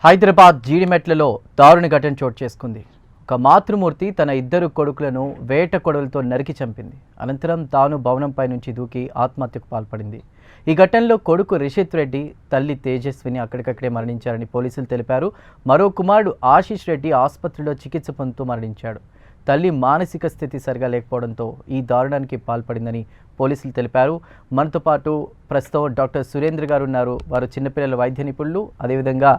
హైదరాబాద్ జీడిమెట్లలో దారుణ ఘటన చోటు చేసుకుంది. ఒక మాతృమూర్తి తన ఇద్దరు కొడుకులను వేట కొడవలతో నరికి చంపింది. అనంతరం తాను భవనంపై నుంచి దూకి ఆత్మహత్యకు పాల్పడింది. ఈ ఘటనలో కొడుకు రిషిత్ రెడ్డి, తల్లి తేజస్విని అక్కడికక్కడే మరణించారని పోలీసులు తెలిపారు. మరో కుమారుడు ఆశీష్ రెడ్డి ఆసుపత్రిలో చికిత్స పొందుతూ మరణించాడు. తల్లి మానసిక స్థితి సరిగా లేకపోవడంతో ఈ దారుణానికి పాల్పడిందని పోలీసులు తెలిపారు. మనతో పాటు ప్రస్తుతం డాక్టర్ సురేంద్ర గారు ఉన్నారు. వారు చిన్నపిల్లల వైద్య నిపుణులు. అదేవిధంగా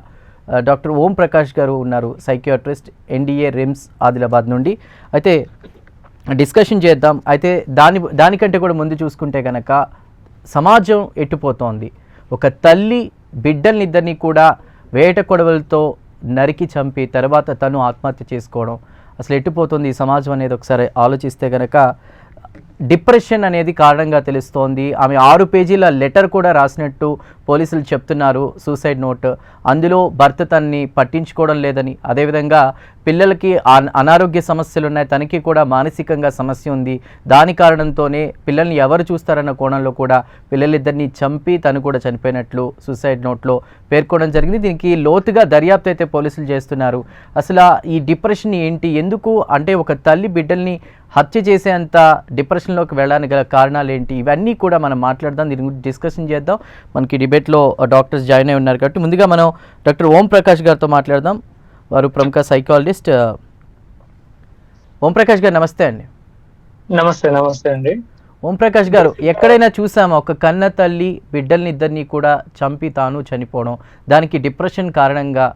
డాక్టర్ ఓం ప్రకాష్ గారు ఉన్నారు, సైకియాట్రిస్ట్, ఎన్డీఏ రిమ్స్ ఆదిలాబాద్ నుండి. అయితే డిస్కషన్ చేద్దాం. అయితే దానికంటే కూడా ముందు చూసుకుంటే కనుక సమాజం ఎట్టుపోతోంది. ఒక తల్లి బిడ్డల్నిద్దరినీ కూడా వేట కొడవలతో నరికి చంపి తర్వాత తను ఆత్మహత్య చేసుకోవడం అసలు ఎట్టుపోతుంది ఈ సమాజం అనేది ఒకసారి ఆలోచిస్తే కనుక డిప్రెషన్ అనేది కారణంగా తెలుస్తోంది. ఆమె 6 పేజీల లెటర్ కూడా రాసినట్టు పోలీసులు చెప్తున్నారు, సూసైడ్ నోట్. అందులో భర్త తనని పట్టించుకోవడం లేదని, అదేవిధంగా పిల్లలకి అనారోగ్య సమస్యలు ఉన్నాయి, తనకి కూడా మానసికంగా సమస్య ఉంది, దాని కారణంతోనే పిల్లల్ని ఎవరు చూస్తారన్న కోణంలో కూడా పిల్లలిద్దరిని చంపి తను కూడా చనిపోయినట్లు సూసైడ్ నోట్లో పేర్కొనడం జరిగింది. దీనికి లోతుగా దర్యాప్తు అయితే పోలీసులు చేస్తున్నారు. అసలు ఈ డిప్రెషన్ ఏంటి, ఎందుకు అంటే ఒక తల్లి బిడ్డల్ని హత్య చేసేంత డిప్రెషన్లోకి వెళ్ళడానికి గల కారణాలు ఏంటి, ఇవన్నీ కూడా మనం మాట్లాడదాం, దీని గురించి డిస్కషన్ చేద్దాం. మనకి డిబేట్లో డాక్టర్స్ జాయిన్ అయి ఉన్నారు కాబట్టి ముందుగా మనం డాక్టర్ ఓం ప్రకాష్ గారితో మాట్లాడదాం. వారు ప్రముఖ సైకాలజిస్ట్. ఓం ప్రకాష్ గారు నమస్తే అండి. నమస్తే. నమస్తే అండి. ఓం ప్రకాష్ గారు, ఎక్కడైనా చూసామా ఒక కన్న తల్లి బిడ్డల్ని ఇద్దరిని కూడా చంపి తాను చనిపోవడం, దానికి డిప్రెషన్ కారణంగా?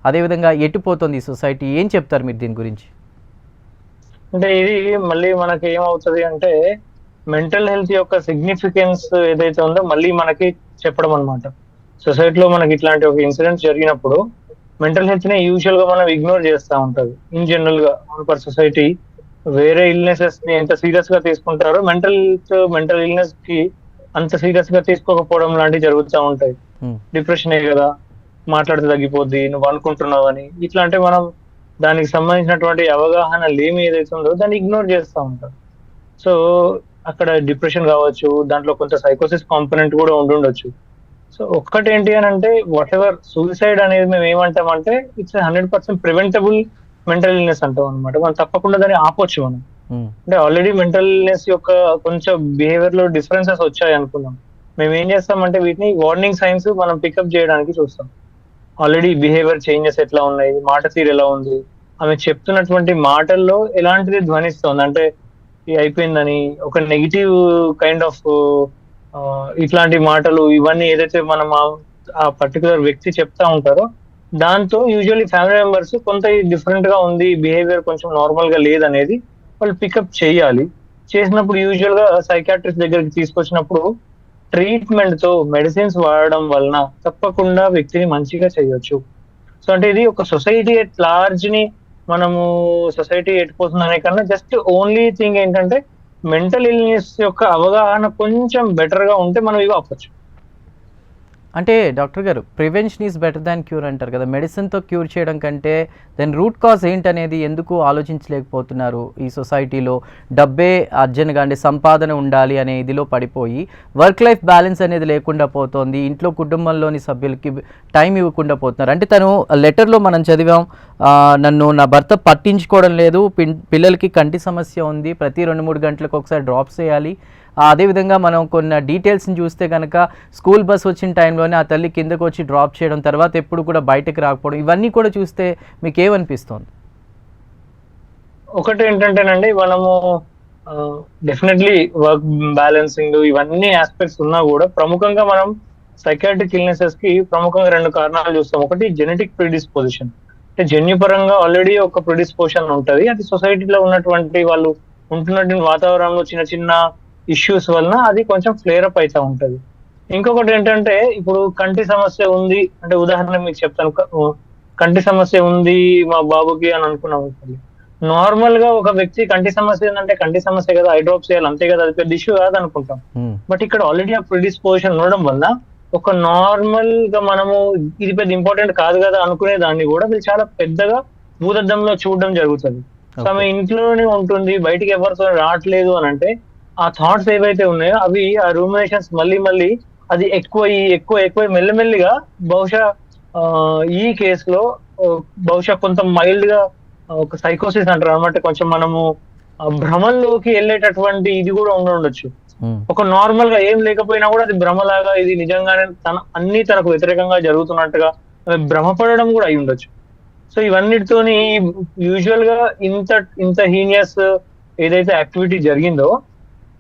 అదేవిధంగా ఎటుపోతుంది ఈ సొసైటీ, ఏం చెప్తారు మీరు దీని గురించి? అంటే ఇది మళ్ళీ మనకి ఏమవుతుంది అంటే మెంటల్ హెల్త్ యొక్క సిగ్నిఫికెన్స్ ఏదైతే ఉందో మళ్ళీ మనకి చెప్పడం అనమాట. సొసైటీలో మనకి ఇట్లాంటి ఒక ఇన్సిడెంట్ జరిగినప్పుడు మెంటల్ హెల్త్ ని యూజువల్ గా మనం ఇగ్నోర్ చేస్తూ ఉంటది. ఇన్ జనరల్ గా పర్ సొసైటీ వేరే ఇల్నెసెస్ ని ఎంత సీరియస్ గా తీసుకుంటారో మెంటల్ ఇల్నెస్ కి అంత సీరియస్ గా తీసుకోకపోవడం లాంటివి జరుగుతూ ఉంటాయి. డిప్రెషనే కదా, మాట్లాడితే తగ్గిపోద్ది, నువ్వు అనుకుంటున్నావు అని, ఇట్లా అంటే మనం దానికి సంబంధించినటువంటి అవగాహన లేమి ఏదైతే ఉందో దాన్ని ఇగ్నోర్ చేస్తూ ఉంటారు. సో అక్కడ డిప్రెషన్ కావచ్చు, దాంట్లో కొంత సైకోసిస్ కాంపోనెంట్ కూడా ఉండుండొచ్చు. సో ఒక్కటి ఏంటి అని అంటే వాట్ ఎవర్ సూసైడ్ అనేది మేము ఏమంటామంటే ఇట్స్ 100% ప్రివెంటబుల్ మెంటల్ ఇల్నెస్ అంటాం అనమాట. మనం తప్పకుండా దాన్ని ఆపొచ్చు. మనం అంటే ఆల్రెడీ మెంటల్ ఇల్నెస్ యొక్క కొంచెం బిహేవియర్ లో డిఫరెన్సెస్ వచ్చాయి అనుకున్నాం. మేము ఏం చేస్తామంటే వీటిని వార్నింగ్ సైన్స్ మనం పికప్ చేయడానికి చూస్తాం. ఆల్రెడీ బిహేవియర్ చేంజెస్ ఎట్లా ఉన్నాయి, మాట తీరు ఎలా ఉంది, ఆమె చెప్తున్నటువంటి మాటల్లో ఎలాంటిది ధ్వనిస్తుంది, అంటే అయిపోయిందని ఒక నెగిటివ్ కైండ్ ఆఫ్ ఇట్లాంటి మాటలు ఇవన్నీ ఏదైతే మనం ఆ పర్టికులర్ వ్యక్తి చెప్తా ఉంటారో దాంతో యూజువల్లీ ఫ్యామిలీ మెంబర్స్ కొంత డిఫరెంట్ గా ఉంది, బిహేవియర్ కొంచెం నార్మల్ గా లేదనేది వాళ్ళు పికప్ చేయాలి. చేసినప్పుడు యూజువల్ గా సైకాట్రిస్ట్ దగ్గరికి తీసుకొచ్చినప్పుడు ట్రీట్మెంట్ తో మెడిసిన్స్ వాడడం వలన తప్పకుండా వ్యక్తిని మంచిగా చేయొచ్చు. సో అంటే ఇది ఒక సొసైటీ ఎట్ లార్జ్ ని మనము సొసైటీ ఎట్టిపోతుంది అనే కన్నా జస్ట్ ఓన్లీ థింగ్ ఏంటంటే మెంటల్ ఇల్నెస్ యొక్క అవగాహన కొంచెం బెటర్ గా ఉంటే మనం ఇవి ఆపొచ్చు. అంటే డాక్టర్ గారు, prevention is better than cure అంటారు కదా. మెడిసిన్తో క్యూర్ చేయడం కంటే దాని రూట్ కాజ్ ఏంటనేది ఎందుకు ఆలోచించలేకపోతున్నారు ఈ సొసైటీలో? డబ్బే అర్జెంట్గా అంటే సంపాదన ఉండాలి అనే ఇదిలో పడిపోయి వర్క్ లైఫ్ బ్యాలెన్స్ అనేది లేకుండా పోతోంది. ఇంట్లో కుటుంబంలోని సభ్యులకి టైం ఇవ్వకుండా పోతున్నారు. అంటే తను లెటర్లో మనం చదివాం, నన్ను నా భర్త పట్టించుకోవడం లేదు, పిల్లలకి కంటి సమస్య ఉంది, ప్రతి 2-3 గంటలకు ఒకసారి డ్రాప్స్ చేయాలి. అదేవిధంగా మనం కొన్ని డీటెయిల్స్ని చూస్తే కనుక స్కూల్ బస్ వచ్చిన టైంలోనే ఆ తల్లి కిందకు వచ్చి డ్రాప్ చేయడం, తర్వాత ఎప్పుడు కూడా బయటకు రాకపోవడం, ఇవన్నీ కూడా చూస్తే మీకు ఏమనిపిస్తుంది? ఒకటి ఏంటంటేనండి, మనము డెఫినెట్లీ వర్క్ బ్యాలెన్సింగ్ ఇవన్నీ ఆస్పెక్ట్స్ ఉన్నా కూడా ప్రముఖంగా మనం సైకాట్రిక్ ఇల్నెసెస్ కి ప్రముఖంగా 2 కారణాలు చూస్తాం. ఒకటి జెనెటిక్ ప్రిడిస్పోజిషన్, అంటే జన్యుపరంగా ఆల్రెడీ ఒక ప్రిడిస్పోజిషన్ ఉంటుంది. అది సొసైటీలో ఉన్నటువంటి వాళ్ళు ఉంటున్నటువంటి వాతావరణంలో చిన్న చిన్న ఇష్యూస్ వలన అది కొంచెం ఫ్లేర్ అప్ అవుతా ఉంటది. ఇంకొకటి ఏంటంటే ఇప్పుడు కంటి సమస్య ఉంది అంటే ఉదాహరణ మీకు చెప్తాను. కంటి సమస్య ఉంది మా బాబుకి అని అనుకున్నాం. నార్మల్ గా ఒక వ్యక్తి కంటి సమస్య ఏంటంటే కంటి సమస్య కదా, ఐ డ్రాప్స్ చేయాలి అంతే కదా, అది పెద్ద ఇష్యూ కాదు అనుకుంటాం. బట్ ఇక్కడ ఆల్రెడీ ఆ ప్రిడిస్పోజిషన్ ఉండడం వల్ల ఒక నార్మల్ గా మనము ఇది పెద్ద ఇంపార్టెంట్ కాదు కదా అనుకునే దాన్ని కూడా వీళ్ళు చాలా పెద్దగా భూతద్దంలో చూడడం జరుగుతుంది. సో ఆమె ఇంట్లోనే ఉంటుంది, బయటికి ఎవరితో రావట్లేదు అని అంటే ఆ థాట్స్ ఏవైతే ఉన్నాయో అవి ఆ రూమినేషన్స్ మళ్ళీ అది ఎక్కువ మెల్లమెల్లిగా బహుశా ఈ కేసులో బహుశా కొంత మైల్డ్ గా ఒక సైకోసిస్ అంటారు అనమాట. కొంచెం మనము భ్రమంలోకి వెళ్ళేటటువంటి ఇది కూడా ఉండొచ్చు. ఒక నార్మల్ గా ఏం లేకపోయినా కూడా అది భ్రమలాగా, ఇది నిజంగానే అన్ని తనకు వ్యతిరేకంగా జరుగుతున్నట్టుగా భ్రమపడడం కూడా అయి ఉండొచ్చు. సో ఇవన్నిటితోని యూజువల్ గా ఇంత ఇంత హీనియస్ ఏదైతే యాక్టివిటీ జరిగిందో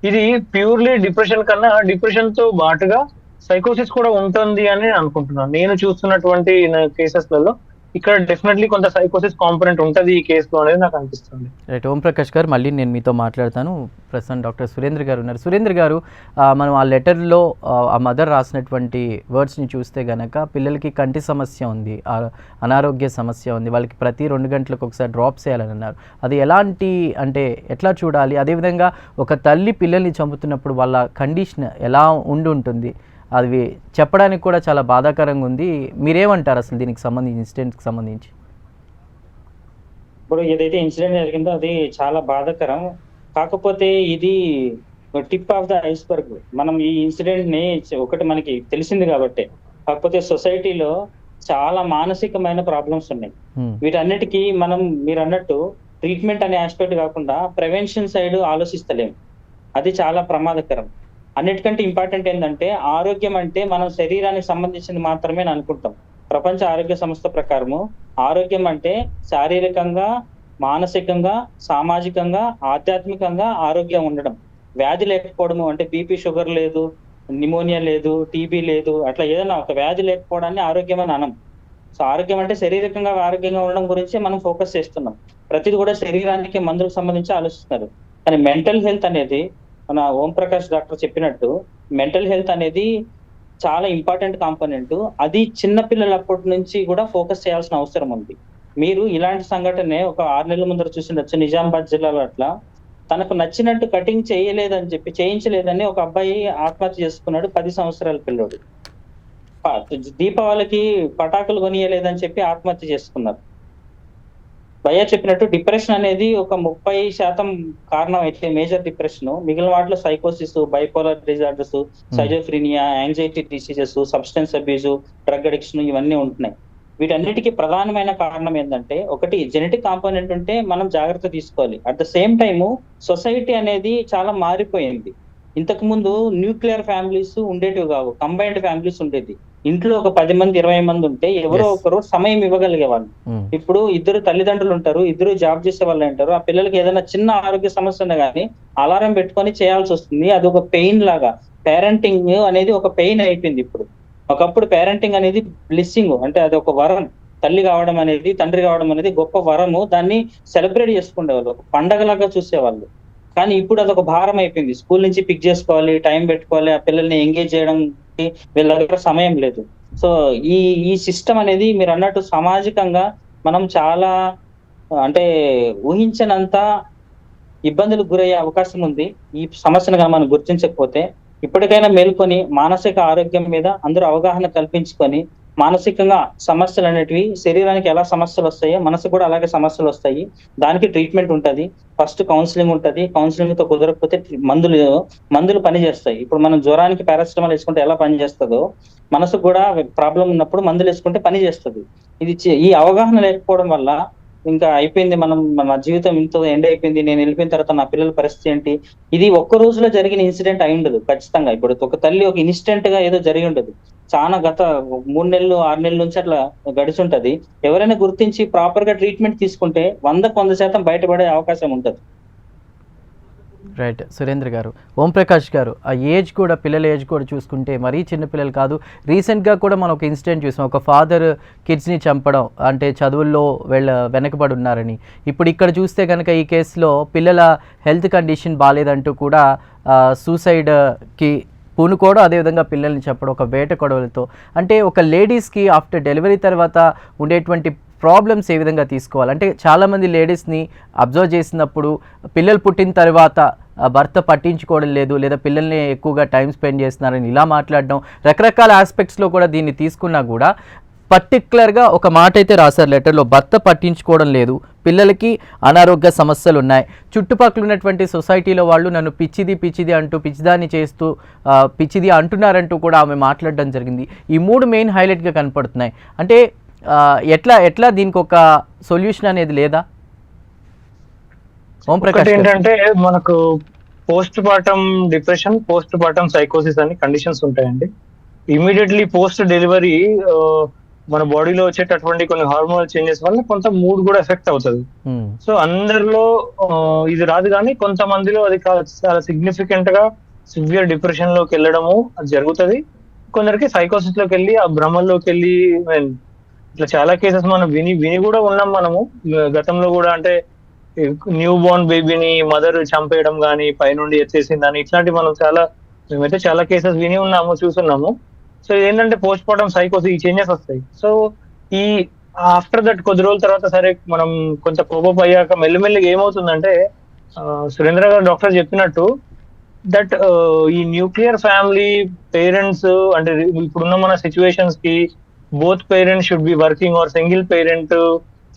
ఇది ప్యూర్లీ డిప్రెషన్ కన్నా డిప్రెషన్ తో బాటుగా సైకోసిస్ కూడా ఉంటుంది అని నేను అనుకుంటున్నాను. నేను చూస్తున్నటువంటి కేసెస్లలో ఇక్కడ డెఫినెట్లీ కొంత సైకోసిస్ కాంపోనెంట్ ఉంటుంది ఈ కేసులో అనేది నాకు అనిపిస్తుంది. రైట్, ఓంప్రకాష్ గారు మళ్ళీ నేను మీతో మాట్లాడతాను. ప్రస్తుతం డాక్టర్ సురేంద్ర గారు ఉన్నారు. సురేంద్ర గారు, మనం ఆ లెటర్లో ఆ మదర్ రాసినటువంటి వర్డ్స్ని చూస్తే గనక పిల్లలకి కంటి సమస్య ఉంది, అనారోగ్య సమస్య ఉంది, వాళ్ళకి ప్రతి 2 గంటలకు ఒకసారి డ్రాప్స్ చేయాలని అన్నారు. అది ఎలాంటి అంటే ఎట్లా చూడాలి? అదేవిధంగా ఒక తల్లి పిల్లల్ని చంపుతున్నప్పుడు వాళ్ళ కండిషన్ ఎలా ఉంటుంది అది చెప్పడానికి కూడా చాలా బాధాకరంగా ఉంది. మీరేమంటారు అసలు దీనికి సంబంధించి, ఇన్సిడెంట్కి సంబంధించి? ఇప్పుడు ఏదైతే ఇన్సిడెంట్ జరిగిందో అది చాలా బాధాకరం. కాకపోతే ఇది టిప్ ఆఫ్ ద ఐస్బర్గ్. మనం ఈ ఇన్సిడెంట్ ని ఒకటి మనకి తెలిసింది కాబట్టి, కాకపోతే సొసైటీలో చాలా మానసికమైన ప్రాబ్లమ్స్ ఉన్నాయి. వీటన్నిటికీ మనం మీరు అన్నట్టు ట్రీట్మెంట్ అనే ఆస్పెక్ట్ కాకుండా ప్రివెన్షన్ సైడ్ ఆలోచిస్తలేము. అది చాలా ప్రమాదకరం. అన్నిటికంటే ఇంపార్టెంట్ ఏంటంటే ఆరోగ్యం అంటే మనం శరీరానికి సంబంధించింది మాత్రమే అనుకుంటాం. ప్రపంచ ఆరోగ్య సంస్థ ప్రకారము ఆరోగ్యం అంటే శారీరకంగా, మానసికంగా, సామాజికంగా, ఆధ్యాత్మికంగా ఆరోగ్యం ఉండడం. వ్యాధి లేకపోవడము అంటే బీపీ, షుగర్ లేదు, నిమోనియా లేదు, టీబీ లేదు, అట్లా ఏదైనా ఒక వ్యాధి లేకపోవడాన్ని ఆరోగ్యం అని అనం. సో ఆరోగ్యం అంటే శారీరకంగా ఆరోగ్యంగా ఉండడం గురించి మనం ఫోకస్ చేస్తున్నాం. ప్రతిది కూడా శరీరానికి మందులకు సంబంధించి ఆలోచిస్తున్నారు. కానీ మెంటల్ హెల్త్ అనేది మన ఓంప్రకాష్ డాక్టర్ చెప్పినట్టు మెంటల్ హెల్త్ అనేది చాలా ఇంపార్టెంట్ కాంపోనెంట్. అది చిన్న పిల్లలప్పటి నుంచి కూడా ఫోకస్ చేయాల్సిన అవసరం ఉంది. మీరు ఇలాంటి సంఘటనే ఒక 6 నెలల ముందర చూసిండొచ్చు. నిజామాబాద్ జిల్లాలో అట్లా తనకు నచ్చినట్టు కటింగ్ చేయించలేదని ఒక అబ్బాయి ఆత్మహత్య చేసుకున్నాడు. 10 సంవత్సరాల పిల్లోడు. దీపావళికి పటాకులు కొనియలేదని చెప్పి ఆత్మహత్య చేసుకున్నారు. భయ్య చెప్పినట్టు డిప్రెషన్ అనేది ఒక 30% కారణం అయితే మేజర్ డిప్రెషన్, మిగిలిన వాటిలో సైకోసిస్, bipolar disorders, schizophrenia, anxiety diseases, substance abuse, drug addiction ఇవన్నీ ఉంటున్నాయి. వీటన్నిటికీ ప్రధానమైన కారణం ఏంటంటే ఒకటి జెనెటిక్ కాంపోనెంట్ ఉంటే మనం జాగ్రత్త తీసుకోవాలి. At the same time society అనేది చాలా మారిపోయింది. ఇంతకు ముందు న్యూక్లియర్ ఫ్యామిలీస్ ఉండేటివి కావు, కంబైన్డ్ ఫ్యామిలీస్ ఉండేది. ఇంట్లో ఒక 10 మంది 20 మంది ఉంటే ఎవరో ఒకరు సమయం ఇవ్వగలిగే వాళ్ళు. ఇప్పుడు ఇద్దరు తల్లిదండ్రులు ఉంటారు, ఇద్దరు జాబ్ చేసే వాళ్ళు ఉంటారు. ఆ పిల్లలకి ఏదైనా చిన్న ఆరోగ్య సమస్య ఉన్నా కానీ అలారం పెట్టుకొని చేయాల్సి వస్తుంది. అది ఒక పెయిన్ లాగా. పేరెంటింగ్ అనేది ఒక పెయిన్ అయిపోయింది ఇప్పుడు. ఒకప్పుడు పేరెంటింగ్ అనేది బ్లెస్సింగ్, అంటే అది ఒక వరం. తల్లి కావడం అనేది, తండ్రి కావడం అనేది గొప్ప వరము. దాన్ని సెలబ్రేట్ చేసుకునేవాళ్ళు, ఒక పండగలాగా చూసేవాళ్ళు. కానీ ఇప్పుడు అదొక భారం అయిపోయింది. స్కూల్ నుంచి పిక్ చేసుకోవాలి, టైం పెట్టుకోవాలి, ఆ పిల్లల్ని ఎంగేజ్ చేయడం వీళ్ళ దగ్గర సమయం లేదు. సో ఈ సిస్టమ్ అనేది మీరు అన్నట్టు సామాజికంగా మనం చాలా అంటే ఊహించనంత ఇబ్బందులకు గురయ్యే అవకాశం ఉంది. ఈ సమస్యను కానీ మనం గుర్తించకపోతే ఇప్పటికైనా మేల్కొని మానసిక ఆరోగ్యం మీద అందరూ అవగాహన కల్పించుకొని, మానసికంగా సమస్యలు అనేటివి శరీరానికి ఎలా సమస్యలు వస్తాయో మనసు కూడా అలాగే సమస్యలు వస్తాయి. దానికి ట్రీట్మెంట్ ఉంటుంది. ఫస్ట్ కౌన్సిలింగ్ ఉంటుంది. కౌన్సిలింగ్ తో కుదరకపోతే మందులు పనిచేస్తాయి. ఇప్పుడు మనం జ్వరానికి పారాసిటమాల్ వేసుకుంటే ఎలా పనిచేస్తుందో మనసు కూడా ప్రాబ్లం ఉన్నప్పుడు మందులు వేసుకుంటే పని చేస్తుంది. ఈ అవగాహన లేకపోవడం వల్ల ఇంకా అయిపోయింది, మన జీవితం ఇంత ఎండ్ అయిపోయింది, నేను వెళ్ళిపోయిన తర్వాత నా పిల్లల పరిస్థితి ఏంటి, ఇది ఒక్క రోజులో జరిగిన ఇన్సిడెంట్ అయి ఉండదు ఖచ్చితంగా. ఇప్పుడు ఒక తల్లి ఒక ఇన్స్టెంట్ గా ఏదో జరిగి ఉండదు, చాలా గత 3 నెలలు 6 నెలల నుంచి అట్లా గడిచి ఉంటది. ఎవరైనా గుర్తించి ప్రాపర్ గా ట్రీట్మెంట్ తీసుకుంటే 100% బయటపడే అవకాశం ఉంటుంది. రైట్ సురేంద్ర గారు. ఓంప్రకాష్ గారు, ఆ ఏజ్ కూడా, పిల్లల ఏజ్ కూడా చూసుకుంటే మరీ చిన్నపిల్లలు కాదు. రీసెంట్గా కూడా మనం ఒక ఇన్సిడెంట్ చూసాం, ఒక ఫాదర్ కిడ్స్ని చంపడం, అంటే చదువుల్లో వెనకబడి ఉన్నారని. ఇప్పుడు ఇక్కడ చూస్తే కనుక ఈ కేసులో పిల్లల హెల్త్ కండిషన్ బాగాలేదంటూ కూడా సూసైడ్కి పూనుకోవడం, అదేవిధంగా పిల్లల్ని చెప్పడం ఒక వేట కొడవలతో. అంటే ఒక లేడీస్కి ఆఫ్టర్ డెలివరీ తర్వాత ఉండేటువంటి ప్రాబ్లమ్స్ ఏ విధంగా తీసుకోవాలి? అంటే చాలామంది లేడీస్ని అబ్జర్వ్ చేసినప్పుడు పిల్లలు పుట్టిన తర్వాత భర్త పట్టించుకోవడం లేదు, లేదా పిల్లల్ని ఎక్కువగా టైం స్పెండ్ చేస్తున్నారని ఇలా మాట్లాడడం, రకరకాల ఆస్పెక్ట్స్లో కూడా దీన్ని తీసుకున్నా కూడా పర్టికులర్గా ఒక మాట అయితే రాశారు లెటర్లో, భర్త పట్టించుకోవడం లేదు, పిల్లలకి అనారోగ్య సమస్యలు ఉన్నాయి, చుట్టుపక్కల ఉన్నటువంటి సొసైటీలో వాళ్ళు నన్ను పిచ్చిది అంటూ పిచ్చిదాన్ని చేస్తూ పిచ్చిది అంటున్నారంటూ కూడా ఆమె మాట్లాడడం జరిగింది. ఈ 3 మెయిన్ హైలైట్గా కనపడుతున్నాయి. అంటే ఎట్లా దీనికి ఒక సొల్యూషన్ అనేది లేదా? ఓం ప్రకాష్ ఏంటంటే మనకు postpartum depression, postpartum సైకోసిస్ అని కండిషన్స్ ఉంటాయండి. ఇమీడియట్లీ పోస్ట్ డెలివరీ మన బాడీలో వచ్చేటటువంటి కొన్ని హార్మోనల్ చేంజెస్ వల్ల కొంత మూడ్ కూడా ఎఫెక్ట్ అవుతుంది. సో అందరిలో ఇది రాదు, కానీ కొంతమందిలో అది చాలా సిగ్నిఫికెంట్ గా సివియర్ డిప్రెషన్ లోకి వెళ్ళడము అది జరుగుతుంది. కొందరికి సైకోసిస్ లోకి వెళ్ళి ఆ భ్రమల్లోకి వెళ్ళి ఇట్లా చాలా కేసెస్ మనం విని కూడా ఉన్నాం మనము గతంలో కూడా. అంటే న్యూ బోర్న్ బేబీని మదర్ చంపేయడం కానీ, పైనుండి ఎత్తేసిందని, ఇట్లాంటివి మేమైతే చాలా కేసెస్ విని ఉన్నాము, చూస్తున్నాము. సో ఏంటంటే పోస్ట్ మార్టం సైకోసిస్ ఈ చేంజెస్ వస్తాయి. సో ఈ ఆఫ్టర్ దట్ కొద్ది రోజుల తర్వాత సరే మనం కొంచెం కోపం అయ్యాక మెల్లిమెల్లిగా ఏమవుతుందంటే సురేంద్ర గారు డాక్టర్ చెప్పినట్టు దట్ ఈ న్యూక్లియర్ ఫ్యామిలీ పేరెంట్స్ అంటే ఇప్పుడున్న మన సిచ్యువేషన్స్ కి both parents should be working or single parent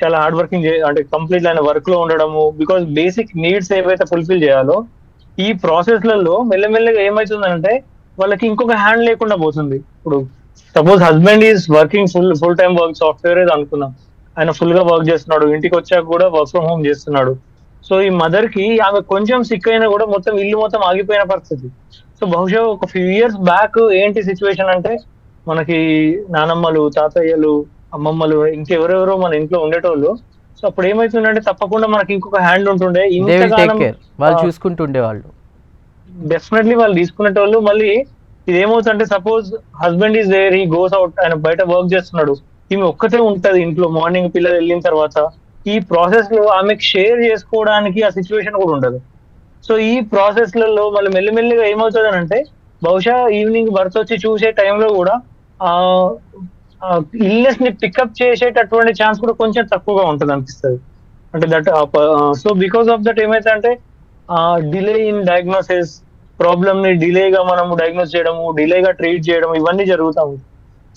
చాలా హార్డ్ వర్కింగ్ అంటే కంప్లీట్ అయిన వర్క్ లో ఉండడము, బికాస్ బేసిక్ నీడ్స్ ఏవైతే ఫుల్ఫిల్ చేయాలో ఈ ప్రాసెస్లలో మెల్లమెల్లగా ఏమవుతుందంటే వాళ్ళకి ఇంకొక హ్యాండ్ లేకుండా పోతుంది. ఇప్పుడు suppose husband is working full time work software ఏదో అనుకున్నాం, ఆయన ఫుల్ గా వర్క్ చేస్తున్నాడు, ఇంటికి వచ్చాక కూడా వర్క్ ఫ్రమ్ హోమ్ చేస్తున్నాడు. సో ఈ మదర్ కి ఆమె కొంచెం సిక్ అయినా కూడా మొత్తం ఇల్లు మొత్తం ఆగిపోయిన పరిస్థితి. సో బహుశా ఒక ఫ్యూ ఇయర్స్ బ్యాక్ ఏంటి సిచ్యువేషన్ అంటే మనకి నానమ్మలు, తాతయ్యలు, అమ్మమ్మలు ఇంకెవరెవరో మన ఇంట్లో ఉండేటోళ్ళు. సో అప్పుడు ఏమైతుందంటే తప్పకుండా మనకి ఇంకొక హ్యాండ్ ఉంటుండే, వాళ్ళు చూసుకుంటుండే వాళ్ళు, డెఫినెట్లీ వాళ్ళు తీసుకునేటోళ్ళు. మళ్ళీ ఇది ఏమవుతుందంటే suppose husband is there, he goes out, ఆయన బయట వర్క్ చేస్తున్నాడు, ఈమె ఒక్కతే ఉంటది ఇంట్లో. మార్నింగ్ పిల్లలు వెళ్ళిన తర్వాత ఈ ప్రాసెస్ లో ఆమెకు షేర్ చేసుకోవడానికి ఆ సిచ్యువేషన్ కూడా ఉండదు. సో ఈ ప్రాసెస్ లలో మళ్ళీ మెల్లిమెల్లిగా ఏమవుతుంది అంటే బహుశా ఈవినింగ్ భర్త వచ్చి చూసే టైంలో కూడా ఆ ఇల్నెస్ ని పికప్ చేసేటటువంటి ఛాన్స్ కూడా కొంచెం తక్కువగా ఉంటుంది అనిపిస్తుంది. అంటే that so because of that ఏమైతే అంటే డిలే ఇన్ డయాగ్నోసిస్, ప్రాబ్లమ్ ని డిలేగా మనము డయాగ్నోస్ చేయడము, డిలేగా ట్రీట్ చేయడం, ఇవన్నీ జరుగుతాము.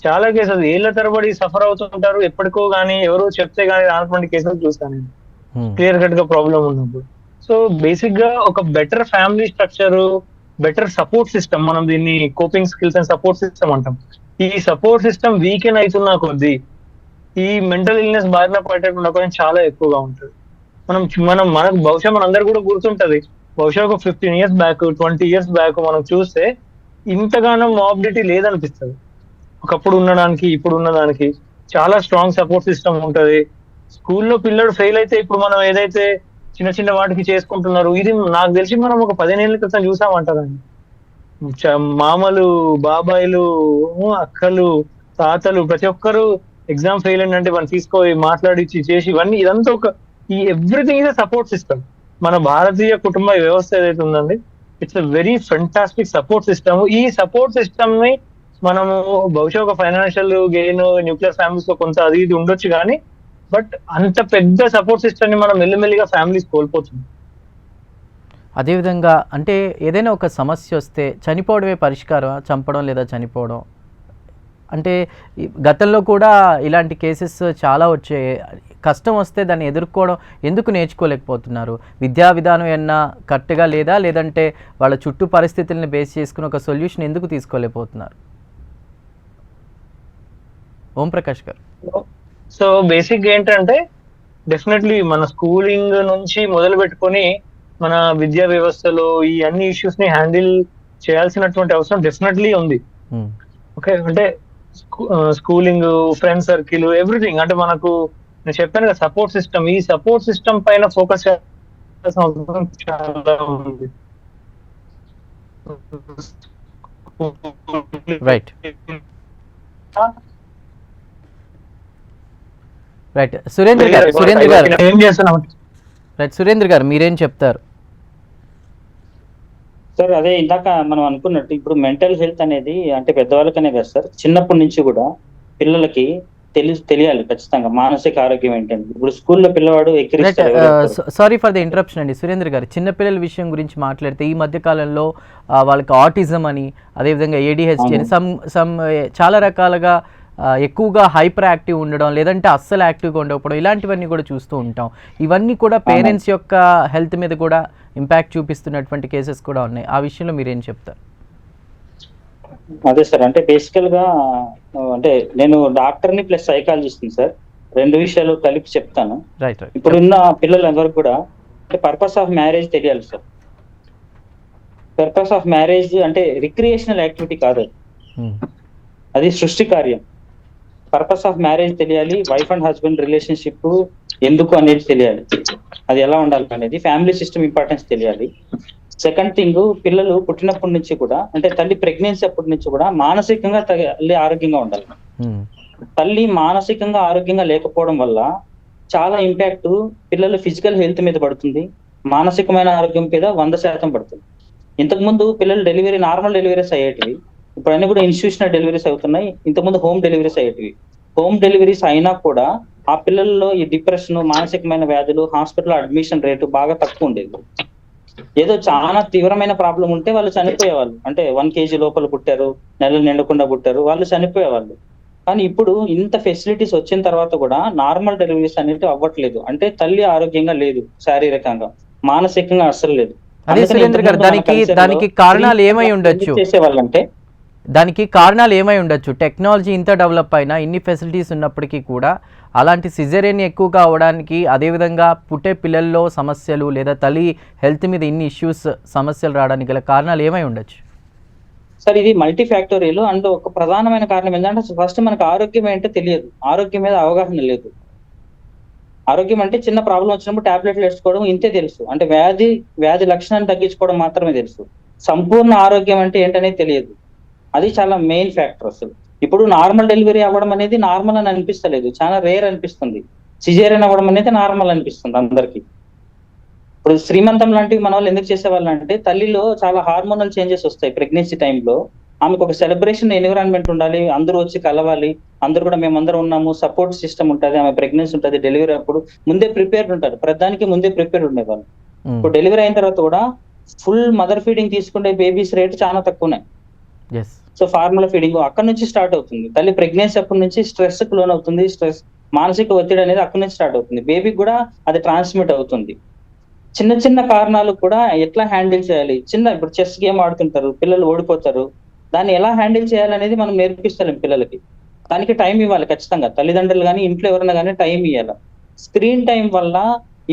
చాలా కేసెస్ ఏళ్ల తరబడి సఫర్ అవుతుంటారు, ఎప్పటికో కానీ ఎవరో చెప్తే గానీ రానటువంటి కేసెస్ చూస్తాను నేను క్లియర్ కట్ గా ప్రాబ్లం ఉన్నప్పుడు. సో బేసిక్ గా ఒక better family structure, better support system, మనం దీన్ని coping skills and support system అంటాం. ఈ సపోర్ట్ సిస్టమ్ వీకెన్ అవుతున్నా కొద్దీ ఈ మెంటల్ ఇల్నెస్ బారిన పడేటటువంటి అవకాశం చాలా ఎక్కువగా ఉంటుంది. మనకు బహుశా మనందరూ కూడా గుర్తుంటది, బహుశా ఒక 15 years బ్యాక్, 20 years బ్యాక్ మనం చూస్తే ఇంతగానో మాబిలిటీ లేదనిపిస్తుంది. ఒకప్పుడు ఉన్నదానికి ఇప్పుడు ఉన్నదానికి చాలా స్ట్రాంగ్ సపోర్ట్ సిస్టమ్ ఉంటది. స్కూల్లో పిల్లడు ఫెయిల్ అయితే ఇప్పుడు మనం ఏదైతే చిన్న చిన్న వాటికి చేసుకుంటున్నారు, ఇది నాకు తెలిసి మనం ఒక 15 ఏళ్ల క్రితం చూసామంటారండి. మామలు, బాబాయిలు, అక్కలు, తాతలు ప్రతి ఒక్కరు ఎగ్జామ్ ఫెయిల్ అంటే మనం తీసుకొని మాట్లాడిచ్చి చేసి ఇదంతా ఒక ఈ ఎవ్రీథింగ్ ఇస్ సపోర్ట్ సిస్టమ్. మన భారతీయ కుటుంబ వ్యవస్థ ఏదైతే ఉందండి, it's a very fantastic support system. ఈ సపోర్ట్ సిస్టమ్ ని మనము బహుశా ఒక ఫైనాన్షియల్ గెయిన్, న్యూక్లియర్ ఫ్యామిలీస్ లో కొంత అది ఇది ఉండొచ్చు కానీ, బట్ అంత పెద్ద సపోర్ట్ సిస్టమ్ ని మనం మెల్లిమెల్లిగా ఫ్యామిలీస్ కోల్పోతుంది. అదేవిధంగా అంటే ఏదైనా ఒక సమస్య వస్తే చనిపోవడమే పరిష్కారం, చంపడం లేదా చనిపోవడం. అంటే గతంలో కూడా ఇలాంటి కేసెస్ చాలా వచ్చాయి. కష్టం వస్తే దాన్ని ఎదుర్కోవడం ఎందుకు నేర్చుకోలేకపోతున్నారు? విద్యా విధానం ఏమన్నా కరెక్ట్గా లేదా, లేదంటే వాళ్ళ చుట్టూ పరిస్థితుల్ని బేస్ చేసుకుని ఒక సొల్యూషన్ ఎందుకు తీసుకోలేకపోతున్నారు? ఓం ప్రకాష్ గారు. సో బేసిక్ ఏంటంటే డెఫినెట్లీ మన స్కూలింగ్ నుంచి మొదలు పెట్టుకొని మన విద్యా వ్యవస్థలో ఈ అన్ని ఇష్యూస్ ని హ్యాండిల్ చేయాల్సినటువంటి అవసరం డెఫినెట్లీ ఉంది. ఓకే, అంటే స్కూలింగ్, ఫ్రెండ్ సర్కిల్, ఎవ్రీథింగ్. అంటే మనకు నేను చెప్పాను కదా సపోర్ట్ సిస్టమ్, ఈ సపోర్ట్ సిస్టమ్ పైన ఫోకస్ చేయాల్సిన అవసరం చాలా ఉంది. రైట్ రైట్ సురేంద్ర గారు ఏం చేస్తున్నాం? రైట్ సురేంద్ర గారు మీరేం చెప్తారు? సార్ అదే ఇందాక మనం అనుకున్నట్టు ఇప్పుడు మెంటల్ హెల్త్ అనేది అంటే పెద్దవాళ్ళకనే కదా సార్, చిన్నప్పటి నుంచి కూడా పిల్లలకి తెలియాలి ఖచ్చితంగా మానసిక ఆరోగ్యం ఏంటంటే. ఇప్పుడు స్కూల్లో పిల్లవాడు సారీ ఫర్ ద ఇంటరప్షన్ అండి సురేంద్ర గారు, చిన్నపిల్లల విషయం గురించి మాట్లాడితే ఈ మధ్య కాలంలో వాళ్ళకి ఆటిజం అని, అదేవిధంగా ADHD అని చాలా రకాలుగా ఎక్కువగా హైపర్ యాక్టివ్ ఉండడం, లేదంటే అస్సలు యాక్టివ్గా ఉండకపోవడం, ఇలాంటివన్నీ కూడా చూస్తూ ఉంటాం. ఇవన్నీ కూడా పేరెంట్స్ యొక్క హెల్త్ మీద కూడా ఇంపాక్ట్ చూపిస్తున్నటువంటి కేసెస్ కూడా ఉన్నాయి. ఆ విషయంలో మీరేం చెప్తారు? అదే సార్, అంటే బేసికల్ గా అంటే నేను డాక్టర్ని ప్లస్ సైకాలజిస్ట్ని సార్, రెండు విషయాలు కలిపి చెప్తాను. రైట్. ఇప్పుడున్న పిల్లలందరూ కూడా అంటే పర్పస్ ఆఫ్ మ్యారేజ్ తెలియాలి సార్. పర్పస్ ఆఫ్ మ్యారేజ్ అంటే రిక్రియేషనల్ యాక్టివిటీ కాదు, అది సృష్టి కార్యం. పర్పస్ ఆఫ్ మ్యారేజ్ తెలియాలి, వైఫ్ అండ్ హస్బెండ్ రిలేషన్షిప్ ఎందుకు అనేది తెలియాలి, అది ఎలా ఉండాలి అనేది, ఫ్యామిలీ సిస్టమ్ ఇంపార్టెన్స్ తెలియాలి. సెకండ్ థింగ్, పిల్లలు పుట్టినప్పటి నుంచి కూడా అంటే తల్లి ప్రెగ్నెన్సీ అప్పటి నుంచి కూడా మానసికంగా తల్లి ఆరోగ్యంగా ఉండాలి. తల్లి మానసికంగా ఆరోగ్యంగా లేకపోవడం వల్ల చాలా ఇంపాక్ట్ పిల్లల ఫిజికల్ హెల్త్ మీద పడుతుంది, మానసికమైన ఆరోగ్యం మీద 100% పడుతుంది. ఇంతకు ముందు పిల్లలు డెలివరీ నార్మల్ డెలివరీస్ అయ్యేటివి, ఇప్పుడు అన్ని కూడా ఇన్స్టిట్యూషనల్ డెలివరీస్ అవుతున్నాయి. ఇంతకుముందు హోమ్ డెలివరీస్ అయ్యేటివి. హోమ్ డెలివరీస్ అయినా కూడా ఆ పిల్లల్లో ఈ డిప్రెషన్, మానసికమైన వ్యాధులు, హాస్పిటల్ అడ్మిషన్ రేటు బాగా తక్కువ ఉండేది. ఏదో చాలా తీవ్రమైన ప్రాబ్లం ఉంటే వాళ్ళు చనిపోయేవాళ్ళు, అంటే 1 kg లోపల పుట్టారు, నెలలు నిండకుండా పుట్టారు, వాళ్ళు చనిపోయేవాళ్ళు. కానీ ఇప్పుడు ఇంత ఫెసిలిటీస్ వచ్చిన తర్వాత కూడా నార్మల్ డెలివరీస్ అనేవి అవ్వట్లేదు. అంటే తల్లి ఆరోగ్యంగా లేదు, శారీరకంగా మానసికంగా అస్సలు లేదు. అదే సురేంద్ర గారు, దానికి కారణాలు ఏమై ఉండొచ్చు? చేసేవాళ్ళంటే దానికి కారణాలు ఏమై ఉండొచ్చు? టెక్నాలజీ ఇంత డెవలప్ అయినా, ఇన్ని ఫెసిలిటీస్ ఉన్నప్పటికీ కూడా అలాంటి సిజేరియన్ ఎక్కువగా అవడానికి, అదేవిధంగా పుట్టే పిల్లల్లో సమస్యలు లేదా తల్లి హెల్త్ మీద ఇన్ని ఇష్యూస్, సమస్యలు రావడానికి గల కారణాలు ఏమై ఉండొచ్చు? సార్, ఇది మల్టీ ఫ్యాక్టోరియల్. అండ్ ఒక ప్రధానమైన కారణం ఏంటంటే ఫస్ట్ మనకు ఆరోగ్యం ఏంటో తెలియదు, ఆరోగ్యం మీద అవగాహన లేదు. ఆరోగ్యం అంటే చిన్న ప్రాబ్లం వచ్చినప్పుడు టాబ్లెట్లు వేసుకోవడం ఇంతే తెలుసు, అంటే వ్యాధి లక్షణాన్ని తగ్గించుకోవడం మాత్రమే తెలుసు. సంపూర్ణ ఆరోగ్యం అంటే ఏంటనేది తెలియదు. అది చాలా మెయిన్ ఫ్యాక్టర్. అసలు ఇప్పుడు నార్మల్ డెలివరీ అవ్వడం అనేది నార్మల్ అని అనిపిస్తలేదు, చాలా రేర్ అనిపిస్తుంది. సిజేరియన్ అవ్వడం అనేది నార్మల్ అనిపిస్తుంది అందరికి. ఇప్పుడు శ్రీమంతం లాంటివి మన వాళ్ళు ఎందుకు చేసేవాళ్ళు అంటే తల్లిలో చాలా హార్మోనల్ చేంజెస్ వస్తాయి ప్రెగ్నెన్సీ టైంలో. ఆమెకు ఒక సెలబ్రేషన్ ఎన్విరాన్మెంట్ ఉండాలి, అందరూ వచ్చి కలవాలి, అందరూ కూడా మేమందరం ఉన్నాము, సపోర్ట్ సిస్టమ్ ఉంటుంది, ఆమె ప్రెగ్నెన్సీ ఉంటుంది, డెలివరీ అప్పుడు ముందే ప్రిపేర్డ్ ఉంటారు, ప్రతిదానికి ముందే ప్రిపేర్డ్ ఉండేవాళ్ళు. ఇప్పుడు డెలివరీ అయిన తర్వాత కూడా ఫుల్ మదర్ ఫీడింగ్ తీసుకునే బేబీస్ రేట్ చాలా తక్కువనే. సో ఫార్ములా ఫీడింగ్ అక్కడ నుంచి స్టార్ట్ అవుతుంది. తల్లి ప్రెగ్నెన్సీ అప్పటి నుంచి స్ట్రెస్ కు లోన్ అవుతుంది, స్ట్రెస్ మానసిక ఒత్తిడి అనేది అక్కడి నుంచి స్టార్ట్ అవుతుంది, బేబీకి కూడా అది ట్రాన్స్మిట్ అవుతుంది. చిన్న చిన్న కారణాలు కూడా ఎట్లా హ్యాండిల్ చేయాలి, ఇప్పుడు చెస్ గేమ్ ఆడుతుంటారు, పిల్లలు ఓడిపోతారు, దాన్ని ఎలా హ్యాండిల్ చేయాలనేది మనం నేర్పిస్తాం పిల్లలకి. దానికి టైం ఇవ్వాలి ఖచ్చితంగా, తల్లిదండ్రులు కానీ ఇంట్లో ఎవరైనా కానీ టైం ఇవ్వాలి. స్క్రీన్ టైం వల్ల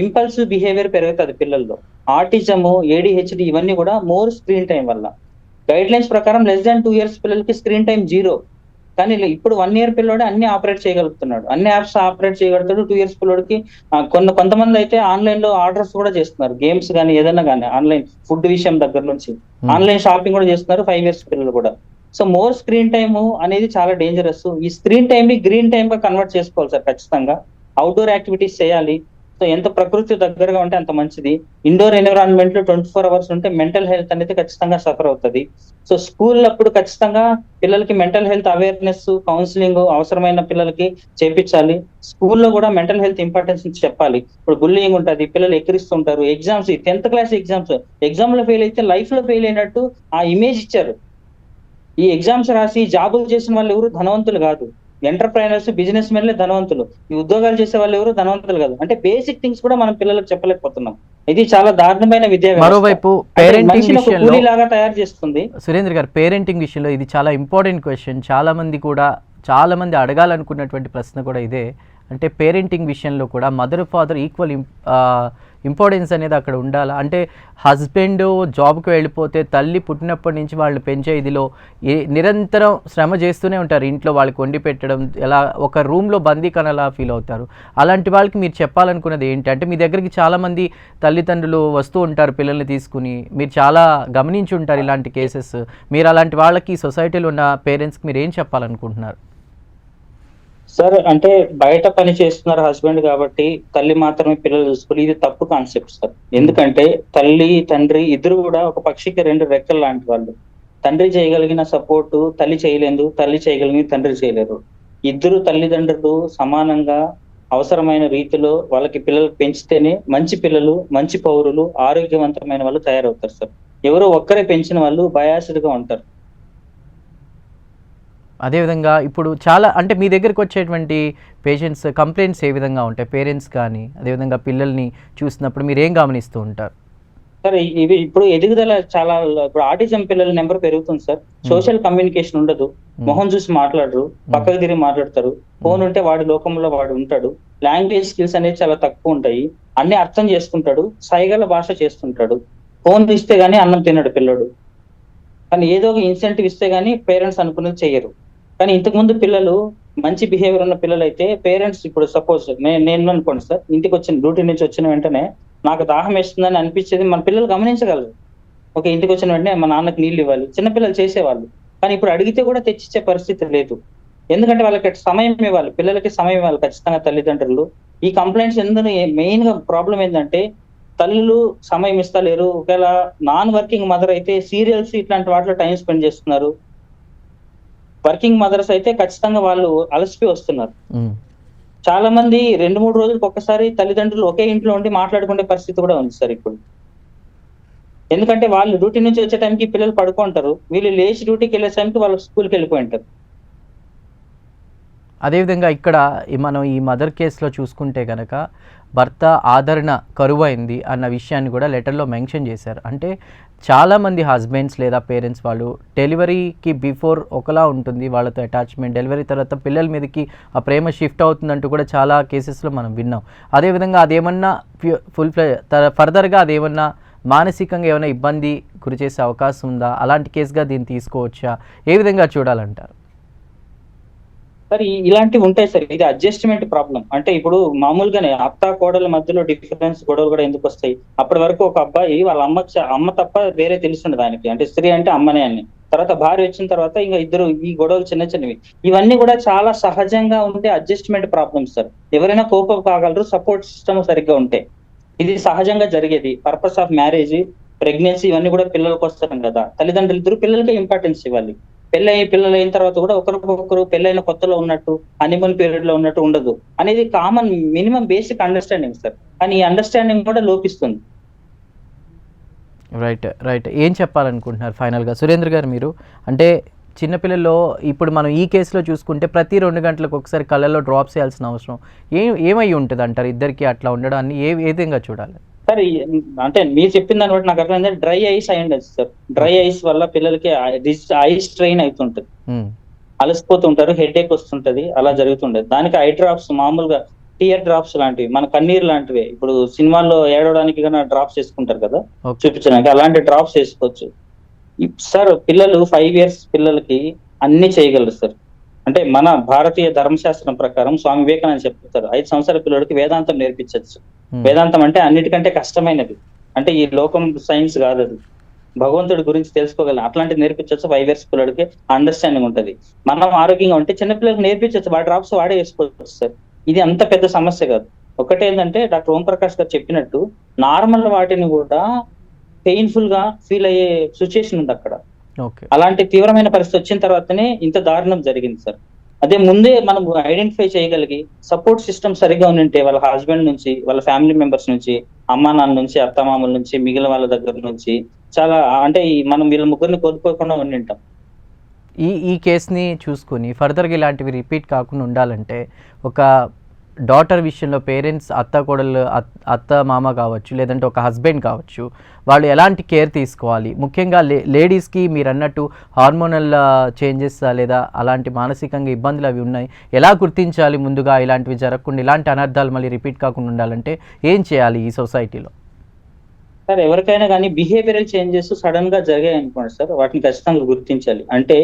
ఇంపల్సివ్ బిహేవియర్ పెరుగుతుంది పిల్లల్లో, ఆటిజము, ADHD ఇవన్నీ కూడా మోర్ స్క్రీన్ టైం వల్ల. గైడ్ లైన్స్ ప్రకారం లెస్ దాన్ 2 years పిల్లలకి స్క్రీన్ టైం 0, కానీ ఇప్పుడు 1 year పిల్లోడే అన్ని ఆపరేట్ చేయగలుగుతున్నాడు, అన్ని యాప్స్ ఆపరేట్ చేయగలుగుతాడు. 2 years పిల్లోడికి కొంతమంది అయితే ఆన్లైన్ లో ఆర్డర్స్ కూడా చేస్తున్నారు, గేమ్స్ కానీ ఏదైనా కానీ, ఆన్లైన్ ఫుడ్ విషయం దగ్గర నుంచి ఆన్లైన్ షాపింగ్ కూడా చేస్తున్నారు 5 years పిల్లలు కూడా. సో మోర్ స్క్రీన్ టైమ్ అనేది చాలా డేంజరస్. ఈ స్క్రీన్ టైం ని గ్రీన్ టైమ్ గా కన్వర్ట్ చేసుకోవాలి సార్ ఖచ్చితంగా. అవుట్డోర్ యాక్టివిటీస్ చేయాలి, సో ఎంత ప్రకృతి దగ్గరగా ఉంటే అంత మంచిది. ఇండోర్ ఎన్విరాన్మెంట్ లో 24 hours ఉంటే మెంటల్ హెల్త్ అనేది ఖచ్చితంగా సఫర్ అవుతుంది. సో స్కూల్ అప్పుడు ఖచ్చితంగా పిల్లలకి మెంటల్ హెల్త్ అవేర్నెస్, కౌన్సిలింగ్ అవసరమైన పిల్లలకి చేపించాలి. స్కూల్లో కూడా మెంటల్ హెల్త్ ఇంపార్టెన్స్ చెప్పాలి. ఇప్పుడు బుల్లింగ్ ఉంటుంది, పిల్లలు ఎక్కిరిస్తుంటారు, ఎగ్జామ్స్ 10th class ఎగ్జామ్ లో ఫెయిల్ అయితే లైఫ్ లో ఫెయిల్ అయినట్టు ఆ ఇమేజ్ ఇచ్చారు. ఈ ఎగ్జామ్స్ రాసి జాబులు చేసిన వాళ్ళు ఎవరు ధనవంతులు కాదు, ఎంటర్ప్రైనర్స్, బిజినెస్ మెన్లే ధనవంతులు. ఈ ఉద్యోగాలు చేసే వాళ్ళు ఎవరు ధనవంతులు కాదు. అంటే బేసిక్ థింగ్స్ కూడా మనం పిల్లలకు చెప్పలేకపోతున్నాం. ఇది చాలా దారుణమైన విద్యా మరోవైపు పేరెంటింగ్ విషయంలో లాగా తయారు చేస్తుంది. సురేంద్ర గారు, పేరెంటింగ్ విషయంలో ఇది చాలా ఇంపార్టెంట్ క్వశ్చన్. చాలా మంది అడగాలనుకున్నటువంటి ప్రశ్న కూడా ఇదే. అంటే పేరెంటింగ్ విషయంలో కూడా మదర్ ఫాదర్ ఈక్వల్ ఇంపార్టెన్స్ అనేది అక్కడ ఉండాలా? అంటే హస్బెండ్ జాబ్కి వెళ్ళిపోతే తల్లి పుట్టినప్పటి నుంచి వాళ్ళు పెంచే ఇదిలో నిరంతరం శ్రమ చేస్తూనే ఉంటారు, ఇంట్లో వాళ్ళకి వండి పెట్టడం, ఎలా ఒక రూమ్లో బందీకనలా ఫీల్ అవుతారు. అలాంటి వాళ్ళకి మీరు చెప్పాలనుకున్నది ఏంటి? అంటే మీ దగ్గరికి చాలామంది తల్లిదండ్రులు వస్తూ ఉంటారు పిల్లల్ని తీసుకుని, మీరు చాలా గమనించి ఉంటారు ఇలాంటి కేసెస్. మీరు అలాంటి వాళ్ళకి సొసైటీలో ఉన్న పేరెంట్స్కి మీరు ఏం చెప్పాలనుకుంటున్నారు? సార్, అంటే బయట పని చేస్తున్నారు హస్బెండ్ కాబట్టి తల్లి మాత్రమే పిల్లలు చూసుకుని, ఇది తప్పు కాన్సెప్ట్ సార్. ఎందుకంటే తల్లి తండ్రి ఇద్దరు కూడా ఒక పక్షికి 2 రెక్కలు లాంటి వాళ్ళు. తండ్రి చేయగలిగిన సపోర్ట్ తల్లి చేయలేదు, తల్లి చేయగలిగిన తండ్రి చేయలేరు. ఇద్దరు తల్లిదండ్రులు సమానంగా అవసరమైన రీతిలో వాళ్ళకి పిల్లలు పెంచితేనే మంచి పిల్లలు, మంచి పౌరులు, ఆరోగ్యవంతమైన వాళ్ళు తయారవుతారు సార్. ఎవరో ఒక్కరే పెంచిన వాళ్ళు బయాస్డ్ గా ఉంటారు. అదేవిధంగా ఇప్పుడు చాలా అంటే మీ దగ్గరికి వచ్చేటువంటి పేషెంట్స్ కంప్లైంట్స్ ఏ విధంగా ఉంటాయి? పేరెంట్స్ కానీ అదేవిధంగా పిల్లల్ని చూసినప్పుడు మీరు ఏం గమనిస్తూ ఉంటారు? సార్ ఇవి ఇప్పుడు ఎదుగుదల చాలా, ఇప్పుడు ఆటిజం పిల్లల నెంబర్ పెరుగుతుంది సార్. సోషల్ కమ్యూనికేషన్ ఉండదు, మొహం చూసి మాట్లాడరు, పక్కకు తిరిగి మాట్లాడతారు, ఫోన్ ఉంటే వాడి లోకంలో వాడు ఉంటాడు, లాంగ్వేజ్ స్కిల్స్ అనేది చాలా తక్కువ ఉంటాయి, అన్ని అర్థం చేసుకుంటాడు, సైగల భాష చేస్తుంటాడు, ఫోన్ ఇస్తే గానీ అన్నం తినడు పిల్లడు, కానీ ఏదో ఒక ఇన్సెంటివ్ ఇస్తే గానీ పేరెంట్స్ అనుకున్నది చెయ్యరు. కానీ ఇంతకు ముందు పిల్లలు మంచి బిహేవియర్ ఉన్న పిల్లలు అయితే పేరెంట్స్, ఇప్పుడు సపోజ్ నేను అనుకోండి సార్, ఇంటికి వచ్చిన డ్యూటీ నుంచి వచ్చిన వెంటనే నాకు దాహం వేస్తుందని అనిపించేది మన పిల్లలు గమనించగలరు. ఒక ఇంటికి వచ్చిన వెంటనే మా నాన్నకి నీళ్ళు ఇవ్వాలి, చిన్నపిల్లలు చేసేవాళ్ళు. కానీ ఇప్పుడు అడిగితే కూడా తెచ్చిచ్చే పరిస్థితి లేదు. ఎందుకంటే వాళ్ళకి సమయం ఇవ్వాలి, పిల్లలకి సమయం ఇవ్వాలి ఖచ్చితంగా తల్లిదండ్రులు. ఈ కంప్లైంట్స్ ఎందుకు మెయిన్ గా ప్రాబ్లం ఏంటంటే తల్లులు సమయం ఇస్తలేరు. ఒకవేళ నాన్ వర్కింగ్ మదర్ అయితే సీరియల్స్ ఇట్లాంటి వాటిలో టైం స్పెండ్ చేస్తున్నారు. వర్కింగ్ మదర్స్ అయితే ఖచ్చితంగా వాళ్ళు అలసిపోయి వస్తున్నారు. చాలా మంది 2-3 రోజులకు ఒక్కసారి తల్లిదండ్రులు ఒకే ఇంట్లో ఉండి మాట్లాడుకునే పరిస్థితి కూడా ఉంది సార్ ఇప్పుడు. ఎందుకంటే వాళ్ళు డ్యూటీ నుంచి వచ్చే టైంకి పిల్లలు పడుకుంటారు, వీళ్ళు లేచి డ్యూటీకి వెళ్ళే టైంకి వాళ్ళు స్కూల్కి వెళ్ళిపోయి ఉంటారు. అదేవిధంగా ఇక్కడ మనం ఈ మదర్ కేసులో చూసుకుంటే కనుక భర్త ఆదరణ కరువైంది అన్న విషయాన్ని కూడా లెటర్లో మెన్షన్ చేశారు. అంటే చాలామంది హస్బెండ్స్ లేదా పేరెంట్స్ వాళ్ళు డెలివరీకి బిఫోర్ ఒకలా ఉంటుంది వాళ్ళతో అటాచ్మెంట్, డెలివరీ తర్వాత పిల్లల మీదకి ఆ ప్రేమ షిఫ్ట్ అవుతుందంటూ కూడా చాలా కేసెస్లో మనం విన్నాం. అదేవిధంగా అదేమన్నా ఫర్దర్గా అదేమన్నా మానసికంగా ఏమైనా ఇబ్బంది గురి చేసే అవకాశం ఉందా? అలాంటి కేసుగా దీన్ని తీసుకోవచ్చా? ఏ విధంగా చూడాలంటారు? సార్ ఇలాంటివి ఉంటాయి సార్. ఇది అడ్జస్ట్మెంట్ ప్రాబ్లం. అంటే ఇప్పుడు మామూలుగానే అత్త కోడల మధ్యలో డిఫరెన్స్ గొడవలు కూడా ఎందుకు వస్తాయి? అప్పటి వరకు ఒక అబ్బాయి వాళ్ళ అమ్మ తప్ప వేరే తెలుస్తుండదు ఆయనకి, అంటే స్త్రీ అంటే అమ్మనే అని. తర్వాత భార్య వచ్చిన తర్వాత ఇంకా ఇద్దరు ఈ గొడవలు చిన్న చిన్నవి, ఇవన్నీ కూడా చాలా సహజంగా ఉండే అడ్జస్ట్మెంట్ ప్రాబ్లమ్స్ సార్. ఎవరైనా కోపం కాగలరు, సపోర్ట్ సిస్టమ్ సరిగ్గా ఉంటే. ఇది సహజంగా జరిగేది. పర్పస్ ఆఫ్ మ్యారేజ్, ప్రెగ్నెన్సీ ఇవన్నీ కూడా పిల్లలకు వస్తాం కదా, తల్లిదండ్రులు ఇద్దరు పిల్లలకే ఇంపార్టెన్స్ ఇవ్వాలి. పిల్లలు అయిన తర్వాత కూడా ఒకరికొకరు పెళ్ళైన కొత్తలో ఉన్నట్టు, హనీమూన్ పీరియడ్ లో ఉన్నట్టు ఉండదు అనేది common minimum basic understanding sir. కానీ ఈ అండర్స్టాండింగ్ కూడా లోపిస్తుంది. రైట్. ఏం చెప్పాలనుకుంటున్నారు ఫైనల్గా సురేంద్ర గారు మీరు? అంటే చిన్నపిల్లల్లో ఇప్పుడు మనం ఈ కేసులో చూసుకుంటే ప్రతి 2 గంటలకు ఒకసారి కళ్ళల్లో డ్రాప్స్ చేయాల్సిన అవసరం ఏమై ఉంటుంది అంటారు ఇద్దరికి అట్లా ఉండడాన్ని? ఏ విధంగా చూడాలి సార్? అంటే మీరు చెప్పిన దాన్ని బట్టి నాకు అర్థమైంది, డ్రై ఐస్ అయి ఉండదు సార్. డ్రై ఐస్ వల్ల పిల్లలకి ఐస్ స్ట్రెయిన్ అవుతుంటది, అలసిపోతుంటారు, హెడ్ ఏక్ వస్తుంటది, అలా జరుగుతుండదు. దానికి ఐ డ్రాప్స్, మామూలుగా టీయర్ డ్రాప్స్ లాంటివి, మన కన్నీరు లాంటివి, ఇప్పుడు సినిమాల్లో ఏడవడానికి కన్నా డ్రాప్స్ వేసుకుంటారు కదా చూపించడానికి, అలాంటి డ్రాప్స్ వేసుకోవచ్చు సార్. పిల్లలు 5 years పిల్లలకి అన్ని చేయగలరు సార్. అంటే మన భారతీయ ధర్మశాస్త్రం ప్రకారం స్వామి వివేకానంద చెప్తారు 5 సంవత్సరాల పిల్లడికి వేదాంతం నేర్పించవచ్చు. వేదాంతం అంటే అన్నిటికంటే కష్టమైనది, అంటే ఈ లోకం సైన్స్ కాదు అది, భగవంతుడి గురించి తెలుసుకోగలం, అట్లాంటివి నేర్పించవచ్చు. 5 years పిల్లడికి అండర్స్టాండింగ్ ఉంటది. మనం ఆరోగ్యంగా ఉంటే చిన్నపిల్లలకి నేర్పించవచ్చు, వాడి డ్రాప్స్ వాడే వేసుకోవచ్చు సార్. ఇది అంత పెద్ద సమస్య కాదు. ఒకటేంటంటే డాక్టర్ ఓం ప్రకాష్ గారు చెప్పినట్టు నార్మల్ వాటిని కూడా పెయిన్ఫుల్ గా ఫీల్ అయ్యే సిచ్యుయేషన్ ఉంది అక్కడ. అలాంటి తీవ్రమైన పరిస్థితి వచ్చిన తర్వాతనే ఇంత దారుణం జరిగింది సార్. అదే ముందే మనం ఐడెంటిఫై చేయగలిగి సపోర్ట్ సిస్టమ్ సరిగా ఉంటే వాళ్ళ హస్బెండ్ నుంచి, వాళ్ళ ఫ్యామిలీ మెంబర్స్ నుంచి, అమ్మా నాన్న నుంచి, అత్తమామల నుంచి, మిగిలిన వాళ్ళ దగ్గర నుంచి చాలా, అంటే మనం వీళ్ళ ముగ్గురిని కోల్పోకుండా ఉండింటాం. ఈ కేసుని చూసుకొని ఫర్దర్గా ఇలాంటివి రిపీట్ కాకుండా ఉండాలంటే ఒక డాటర్ విషయంలో పేరెంట్స్, అత్త మామ కావచ్చు, లేదంటే ఒక హస్బెండ్ కావచ్చు, వాళ్ళు ఎలాంటి కేర్ తీసుకోవాలి? ముఖ్యంగా లేడీస్కి మీరు అన్నట్టు హార్మోనల్ చేంజెస్ లేదా అలాంటి మానసికంగా ఇబ్బందులు అవి ఉన్నాయి, ఎలా గుర్తించాలి ముందుగా? ఇలాంటివి జరగకుండా, ఇలాంటి అనర్థాలు మళ్ళీ రిపీట్ కాకుండా ఉండాలంటే ఏం చేయాలి ఈ సొసైటీలో? సార్ ఎవరికైనా కానీ బిహేవియరల్ చేంజెస్ సడన్ గా జరిగాయి అనుకోండి సార్, వాటిని ఖచ్చితంగా గుర్తించాలి. అంటే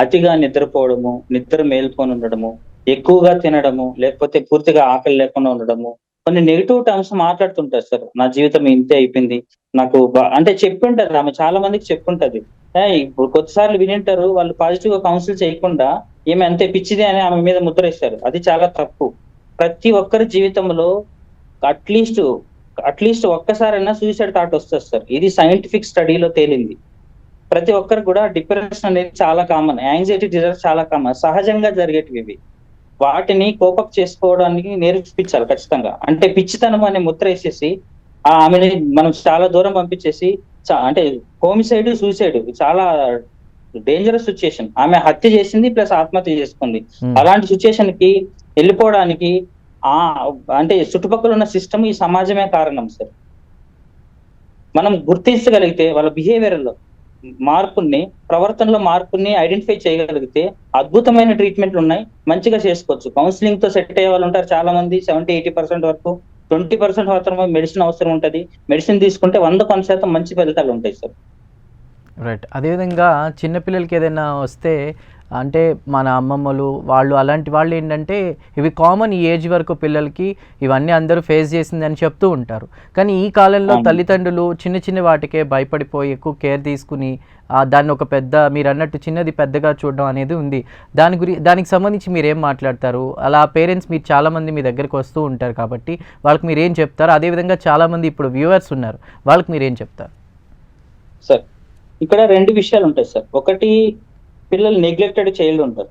అతిగా నిద్రపోవడము, నిద్ర మేల్కొని ఉండడము, ఎక్కువగా తినడము, లేకపోతే పూర్తిగా ఆకలి లేకుండా ఉండడము, కొన్ని నెగిటివ్ టర్మ్స్ మాట్లాడుతుంటారు సార్. నా జీవితం ఇంతే అయిపోయింది, నాకు అంటే చెప్పుంటది ఆమె, చాలా మందికి చెప్పుంటది. ఇప్పుడు కొద్దిసార్లు వినింటారు, వాళ్ళు పాజిటివ్ గా కౌన్సిల్ చేయకుండా ఏమి అంతే పిచ్చిది అని ఆమె మీద ముద్ర ఇస్తారు. అది చాలా తప్పు. ప్రతి ఒక్కరి జీవితంలో అట్లీస్ట్ ఒక్కసారైనా సూసైడ్ థాట్ వస్తుంది సార్. ఇది సైంటిఫిక్ స్టడీలో తేలింది. ప్రతి ఒక్కరికి కూడా డిప్రెషన్ అనేది చాలా కామన్, యాంగ్జైటీ డిజార్డర్ చాలా కామన్, సహజంగా జరిగేటివి ఇవి. వాటిని కోపప్ చేసుకోవడానికి నేర్పించాలి ఖచ్చితంగా. అంటే పిచ్చితనం అనే ముద్ర వేసేసి ఆమెని మనం చాలా దూరం పంపించేసి, అంటే హోమిసైడ్, సూసైడ్ చాలా డేంజరస్ సిచ్యుయేషన్. ఆమె హత్య చేసింది ప్లస్ ఆత్మహత్య చేసుకుంది. Hmm. అలాంటి సిచ్యుయేషన్ కి వెళ్ళిపోవడానికి ఆ అంటే చుట్టుపక్కల ఉన్న సిస్టమ్, ఈ సమాజమే కారణం సార్. మనం గుర్తించగలిగితే వాళ్ళ బిహేవియర్ లో మార్పుని, ప్రవర్తనలో మార్పుని ఐడెంటిఫై చేయగలిగితే అద్భుతమైన ట్రీట్మెంట్లు ఉన్నాయి, మంచిగా చేసుకోవచ్చు. కౌన్సిలింగ్ తో సెట్ అయ్యే వాళ్ళు ఉంటారు చాలా మంది, 70-80% వరకు. 20% మాత్రమే మెడిసిన్ అవసరం ఉంటది. మెడిసిన్ తీసుకుంటే 100% మంచి ఫలితాలు ఉంటాయి సార్. రైట్. అదేవిధంగా చిన్నపిల్లలకి ఏదైనా వస్తే అంటే మన అమ్మమ్మలు వాళ్ళు అలాంటి వాళ్ళు ఏంటంటే ఇవి కామన్ ఈ ఏజ్ వరకు పిల్లలకి ఇవన్నీ అందరూ ఫేస్ చేసింది అని చెప్తూ ఉంటారు. కానీ ఈ కాలంలో తల్లిదండ్రులు చిన్న చిన్న వాటికే భయపడిపోయి ఎక్కువ కేర్ తీసుకుని దాన్ని ఒక పెద్ద మీరు అన్నట్టు చిన్నది పెద్దగా చూడడం అనేది ఉంది. దానికి సంబంధించి మీరు ఏం మాట్లాడతారు? అలా పేరెంట్స్ మీరు చాలామంది మీ దగ్గరికి వస్తూ ఉంటారు కాబట్టి వాళ్ళకి మీరు ఏం చెప్తారు? అదేవిధంగా చాలామంది ఇప్పుడు వ్యూవర్స్ ఉన్నారు, వాళ్ళకి మీరు ఏం చెప్తారు? సార్ ఇక్కడ 2 విషయాలు ఉంటాయి సార్. ఒకటి, పిల్లలు నెగ్లెక్టెడ్ చైల్డ్ ఉంటారు.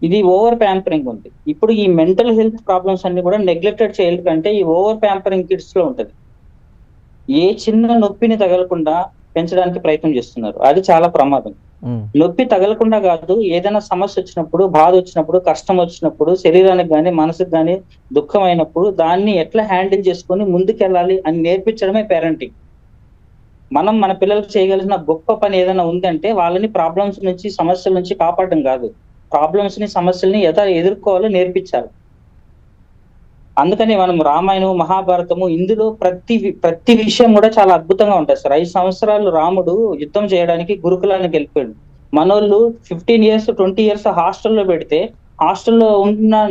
ఇది ఓవర్ ప్యాంపరింగ్ ఉంది. ఇప్పుడు ఈ మెంటల్ హెల్త్ ప్రాబ్లమ్స్ అన్ని కూడా నెగ్లెక్టెడ్ చైల్డ్ కంటే ఈ ఓవర్ ప్యాంపరింగ్ కిడ్స్ లో ఉంటది. ఏ చిన్న నొప్పిని తగలకుండా పెంచడానికి ప్రయత్నం చేస్తున్నారు, అది చాలా ప్రమాదం. నొప్పి తగలకుండా కాదు, ఏదైనా సమస్య వచ్చినప్పుడు, బాధ వచ్చినప్పుడు, కష్టం వచ్చినప్పుడు, శరీరానికి కానీ మనసుకు కానీ దుఃఖం అయినప్పుడు దాన్ని ఎట్లా హ్యాండిల్ చేసుకొని ముందుకెళ్ళాలి అని నేర్పించడమే పేరెంటింగ్. మనం మన పిల్లలకు చేయగలిగిన గొప్ప పని ఏదైనా ఉందంటే వాళ్ళని ప్రాబ్లమ్స్ నుంచి, సమస్యల నుంచి కాపాడడం కాదు, ప్రాబ్లమ్స్ ని, సమస్యల్ని ఎలా ఎదుర్కోవాలో నేర్పించాలి. అందుకని మనం రామాయణం, మహాభారతము, ఇందులో ప్రతి విషయం కూడా చాలా అద్భుతంగా ఉంటుంది సార్. 5 సంవత్సరాలు రాముడు యుద్ధం చేయడానికి గురుకులానికి వెళ్ళిపోయాడు. మనోళ్ళు 15 years 20 years హాస్టల్లో పెడితే, హాస్టల్లో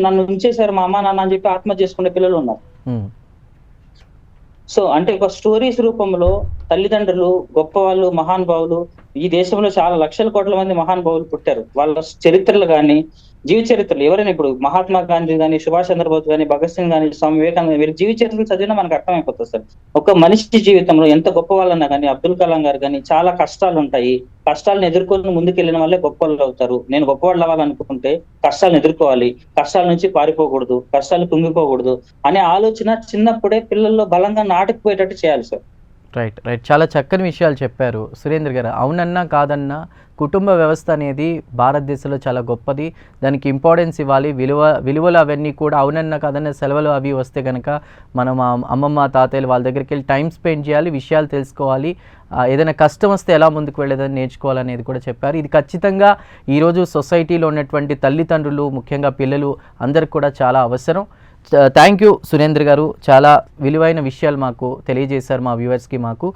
నన్ను ఉంచేశారు మా అమ్మ నాన్న అని చెప్పి ఆత్మహత్య చేసుకునే పిల్లలు ఉన్నారు. సో అంటే ఒక స్టోరీస్ రూపంలో తల్లిదండ్రులు, గొప్ప వాళ్ళు, మహానుభావులు, ఈ దేశంలో చాలా లక్షల కోట్ల మంది మహానుభావులు పుట్టారు. వాళ్ళ చరిత్రలు కానీ, జీవిత చరిత్రలు ఎవరైనా ఇప్పుడు మహాత్మా గాంధీ కానీ, సుభాష్ చంద్రబోస్ కానీ, భగత్ సింగ్ కానీ, స్వామి వివేకానంద, వీళ్ళ జీవిత చరిత్రలు చదివినా మనకు అర్థమైపోతుంది సార్. ఒక మనిషి జీవితంలో ఎంత గొప్ప వాళ్ళన్నా కానీ, అబ్దుల్ కలాం గారు కానీ, చాలా కష్టాలు ఉంటాయి. కష్టాలను ఎదుర్కొని ముందుకెళ్ళిన వాళ్ళే గొప్ప వాళ్ళు అవుతారు. నేను గొప్పవాళ్ళు అవ్వాలనుకుంటే కష్టాలను ఎదుర్కోవాలి, కష్టాల నుంచి పారిపోకూడదు, కష్టాలు కుంగిపోకూడదు అనే ఆలోచన చిన్నప్పుడే పిల్లల్లో బలంగా నాటుకుపోయేటట్టు చేయాలి సార్. రైట్. చాలా చక్కని విషయాలు చెప్పారు సురేంద్ర గారు. అవునన్నా కాదన్నా కుటుంబ వ్యవస్థ అనేది భారతదేశంలో చాలా గొప్పది, దానికి ఇంపార్టెన్స్ ఇవ్వాలి, విలువలు అవన్నీ కూడా అవునన్నా కాదన్నా సెలవులు అవి వస్తే కనుక మనం అమ్మమ్మ తాతయ్యలు వాళ్ళ దగ్గరికి వెళ్ళి టైం స్పెండ్ చేయాలి, విషయాలు తెలుసుకోవాలి, ఏదైనా కష్టం వస్తే ఎలా ముందుకు వెళ్ళేదని నేర్చుకోవాలనేది కూడా చెప్పారు. ఇది ఖచ్చితంగా ఈరోజు సొసైటీలో ఉన్నటువంటి తల్లిదండ్రులు, ముఖ్యంగా పిల్లలు అందరికి కూడా చాలా అవసరం. థ్యాంక్ యూ సురేంద్ర గారు, చాలా విలువైన విషయాలు మాకు తెలియజేశారు, మా వ్యూవర్స్కి మాకు.